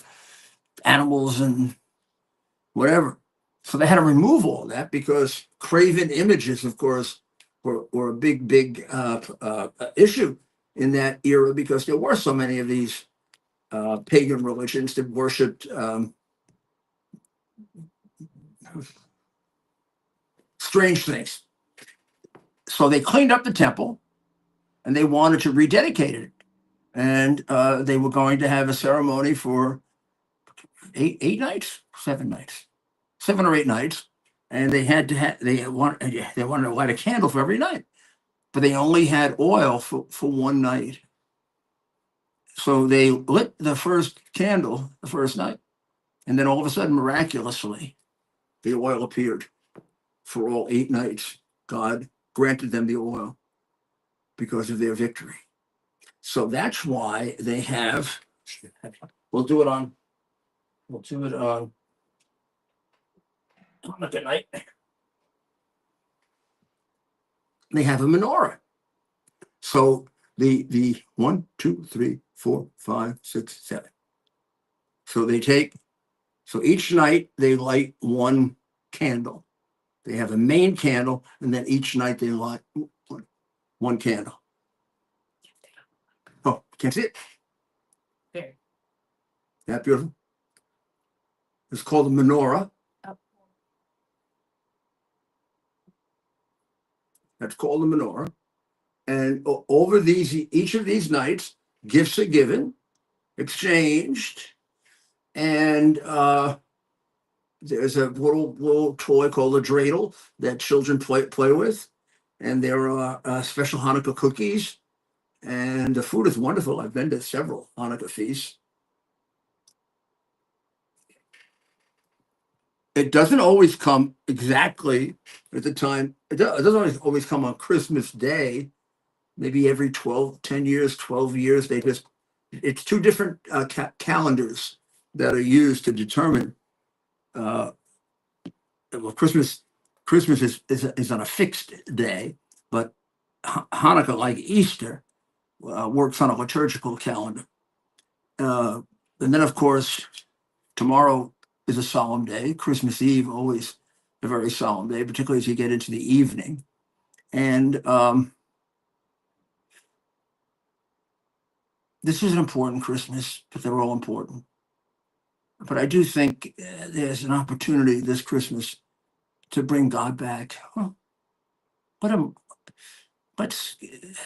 animals and whatever. So they had to remove all that because graven images, of course, were a big issue in that era because there were so many of these pagan religions that worshipped strange things. So they cleaned up the temple and they wanted to rededicate it. And they were going to have a ceremony for 7 or 8 nights. And they had to they wanted to light a candle for every night, but they only had oil for one night. So they lit the first candle the first night, and then all of a sudden, miraculously, the oil appeared for all 8 nights. God granted them the oil because of their victory. So that's why they have. We'll do it on Hanukkah night. They have a menorah. So the 1, 2, 3, 4, 5, 6, 7. So each night they light one candle. They have a main candle, and then each night they light one candle. Oh, can't see it? There. That beautiful? It's called a menorah. That's called a menorah. And over each of these nights, gifts are given, exchanged, and there's a little toy called a dreidel that children play with, and there are special Hanukkah cookies, and the food is wonderful. I've been to several Hanukkah feasts. It doesn't always come exactly at the time. It doesn't always come on Christmas Day. Maybe every 12 years, it's 2 different calendars that are used to determine. Well, Christmas is on a fixed day, but Hanukkah, like Easter, works on a liturgical calendar. And then, of course, tomorrow is a solemn day. Christmas Eve, always a very solemn day, particularly as you get into the evening. And this is an important Christmas, but they're all important. But I do think there's an opportunity this Christmas to bring God back. Let let's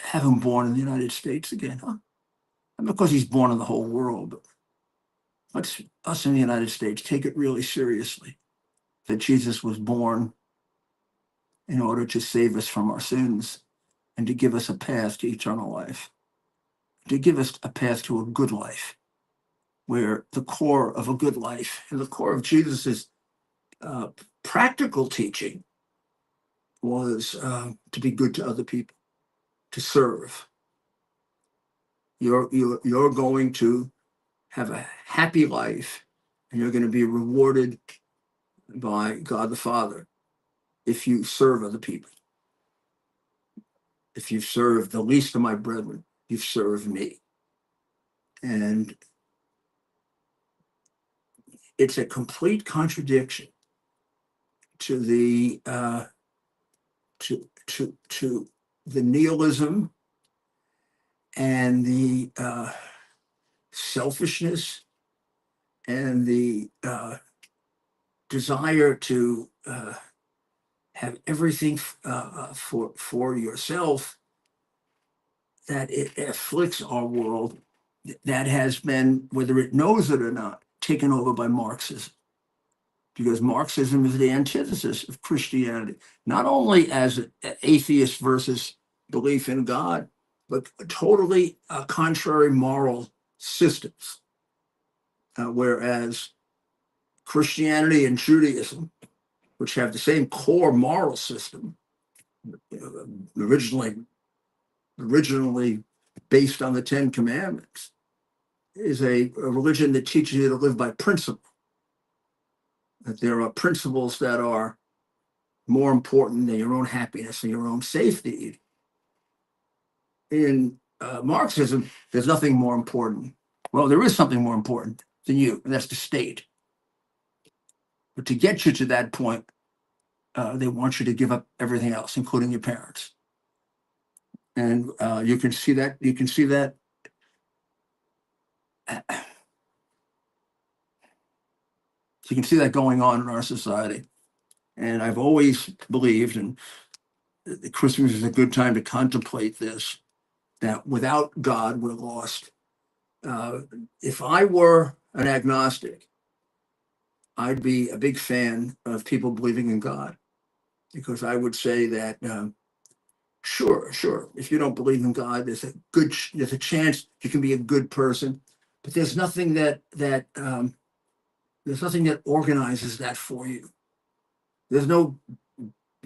have him born in the United States again, huh? And because he's born in the whole world, but let's, us in the United States, take it really seriously that Jesus was born in order to save us from our sins and to give us a path to eternal life, to give us a path to a good life, where the core of a good life and the core of Jesus's practical teaching was to be good to other people, to serve. You're going to have a happy life, and you're going to be rewarded by God the Father if you serve other people. If you've served the least of my brethren, you've served me. And it's a complete contradiction to the to the nihilism and the selfishness and the desire to have everything for yourself, that it afflicts our world, that has been, whether it knows it or not, taken over by Marxism. Because Marxism is the antithesis of Christianity, not only as an atheist versus belief in God, but totally contrary moral systems. Whereas Christianity and Judaism, which have the same core moral system, originally based on the Ten Commandments, is a religion that teaches you to live by principle. That there are principles that are more important than your own happiness and your own safety. In Marxism, there's nothing more important. Well, there is something more important than you, and that's the state. But to get you to that point, they want you to give up everything else, including your parents. And you can see that. You can see that. You can see that going on in our society. And I've always believed, and Christmas is a good time to contemplate this, that without God, we're lost. If I were an agnostic, I'd be a big fan of people believing in God, because I would say that, sure, if you don't believe in God, there's a chance you can be a good person, but there's nothing that organizes that for you. There's no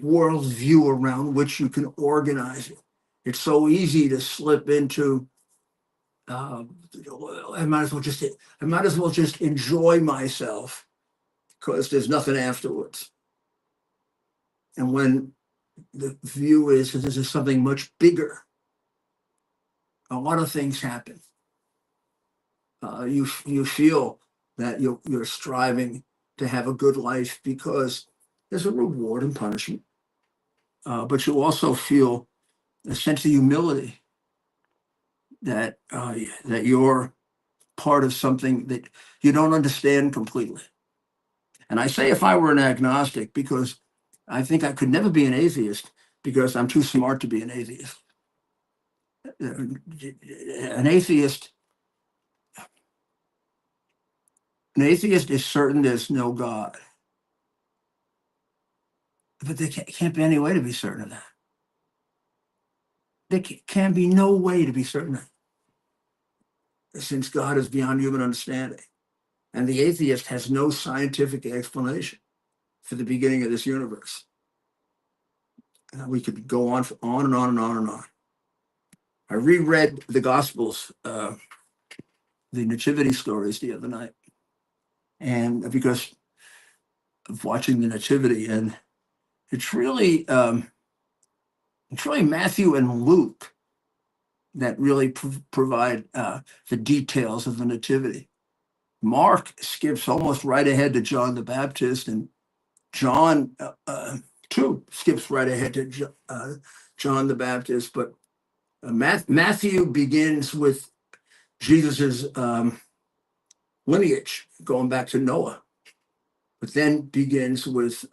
world view around which you can organize it. It's so easy to slip into. I might as well just enjoy myself because there's nothing afterwards. And when the view is that this is something much bigger, a lot of things happen. You feel that you're striving to have a good life because there's a reward and punishment, but you also feel a sense of humility that you're part of something that you don't understand completely. And I say if I were an agnostic, because I think I could never be an atheist because I'm too smart to be an atheist. An atheist is certain there's no God. But there can't be any way to be certain of that. There can be no way to be certain of that, since God is beyond human understanding. And the atheist has no scientific explanation for the beginning of this universe. We could go on and on and on and on. I reread the Gospels, the Nativity stories the other night, and because of watching the Nativity, and it's really Matthew and Luke that really provide the details of the Nativity. Mark skips almost right ahead to John the Baptist, and John too skips right ahead to John the Baptist. But Matthew begins with Jesus's lineage, going back to Noah, but then begins with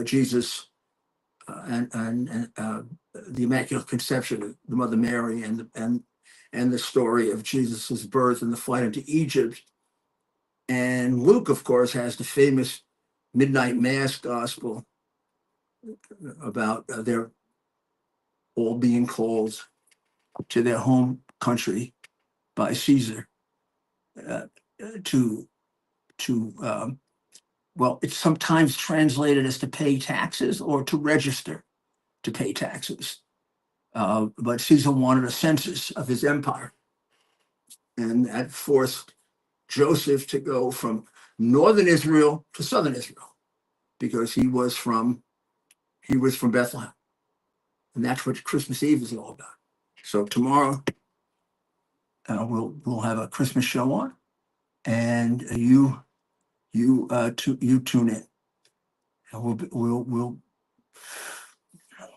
Jesus and the Immaculate Conception of the Mother Mary and the story of Jesus's birth and the flight into Egypt. And Luke, of course, has the famous midnight mass gospel about their all being called to their home country by Caesar well, it's sometimes translated as to pay taxes or to register to pay taxes. But Caesar wanted a census of his empire. And that forced Joseph to go from northern Israel to southern Israel because he was from Bethlehem. And that's what Christmas Eve is all about. So tomorrow we'll have a Christmas show on, and you tune in, and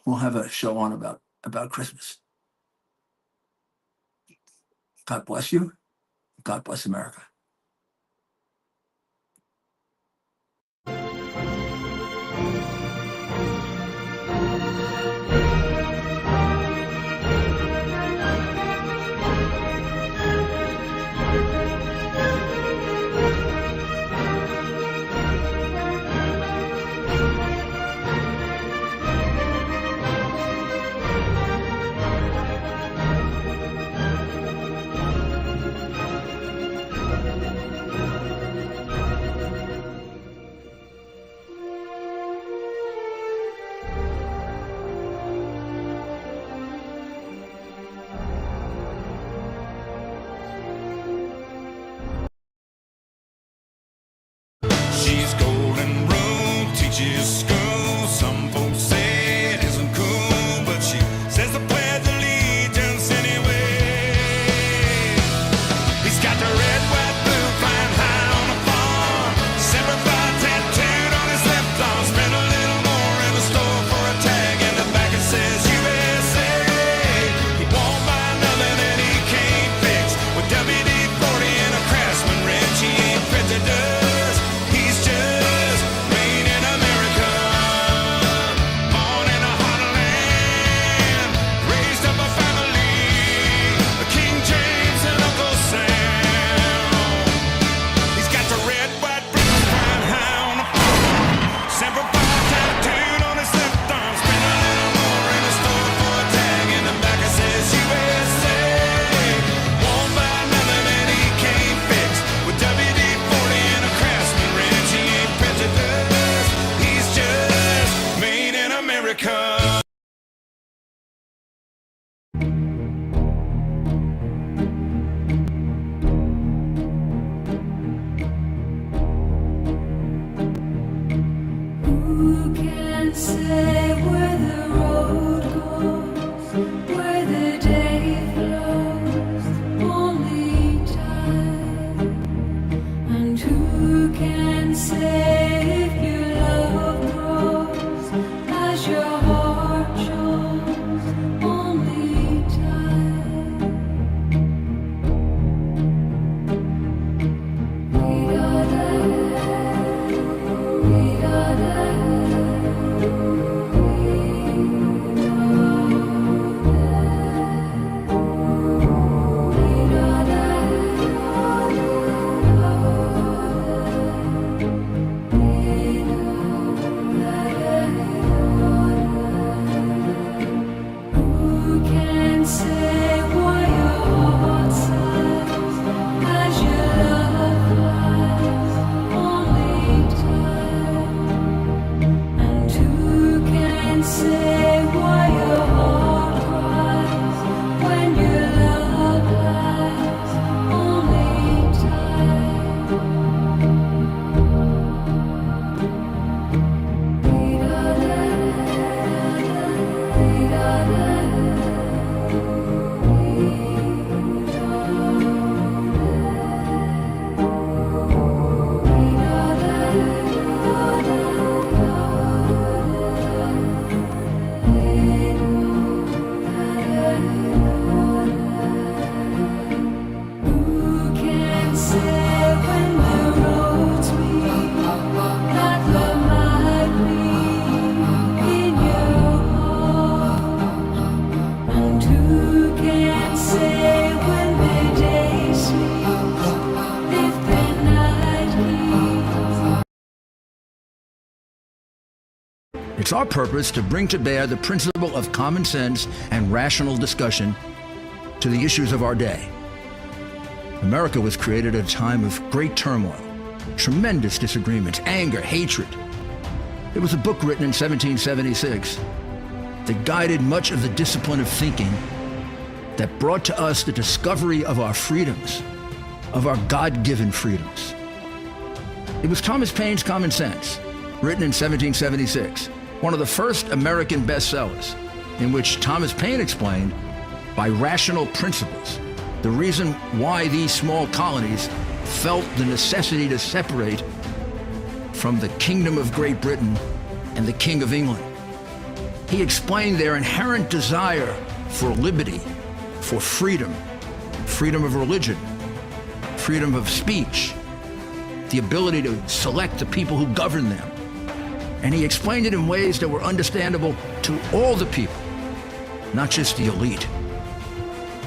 we'll have a show on about Christmas. God bless you. God bless America. She's golden rule, teaches school. Some folks say it isn't cool, but she says the pledge of allegiance anyway. He's got the red, white, blue flying high on the farm. Semper Fi tattooed on his left arm. Spent a little more in the store for a tag, and the back it says USA. He won't buy nothing that he can't fix. With WD-40 and a Craftsman wrench, he ain't prejudiced. Who can say where the road goes, where the day flows? Only time. And who can say if your love grows as your heart shows? Only time. We gotta It's our purpose to bring to bear the principle of common sense and rational discussion to the issues of our day. America was created at a time of great turmoil, tremendous disagreements, anger, hatred. There was a book written in 1776 that guided much of the discipline of thinking that brought to us the discovery of our freedoms, of our God-given freedoms. It was Thomas Paine's Common Sense, written in 1776, one of the first American bestsellers, in which Thomas Paine explained, by rational principles, the reason why these small colonies felt the necessity to separate from the Kingdom of Great Britain and the King of England. He explained their inherent desire for liberty, for freedom, freedom of religion, freedom of speech, the ability to select the people who govern them. And he explained it in ways that were understandable to all the people, not just the elite.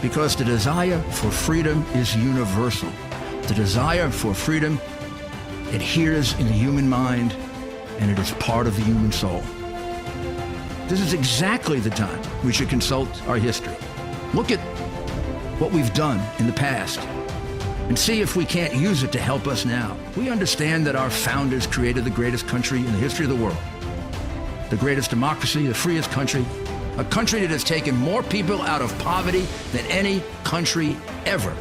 Because the desire for freedom is universal. The desire for freedom adheres in the human mind, and it is part of the human soul. This is exactly the time we should consult our history. Look at what we've done in the past and see if we can't use it to help us now. We understand that our founders created the greatest country in the history of the world, the greatest democracy, the freest country, a country that has taken more people out of poverty than any country ever.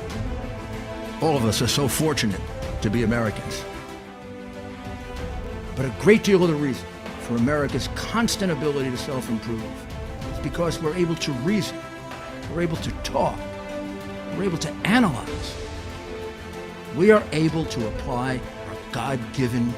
All of us are so fortunate to be Americans. But a great deal of the reason for America's constant ability to self-improve is because we're able to reason, we're able to talk, we're able to analyze. We are able to apply our God-given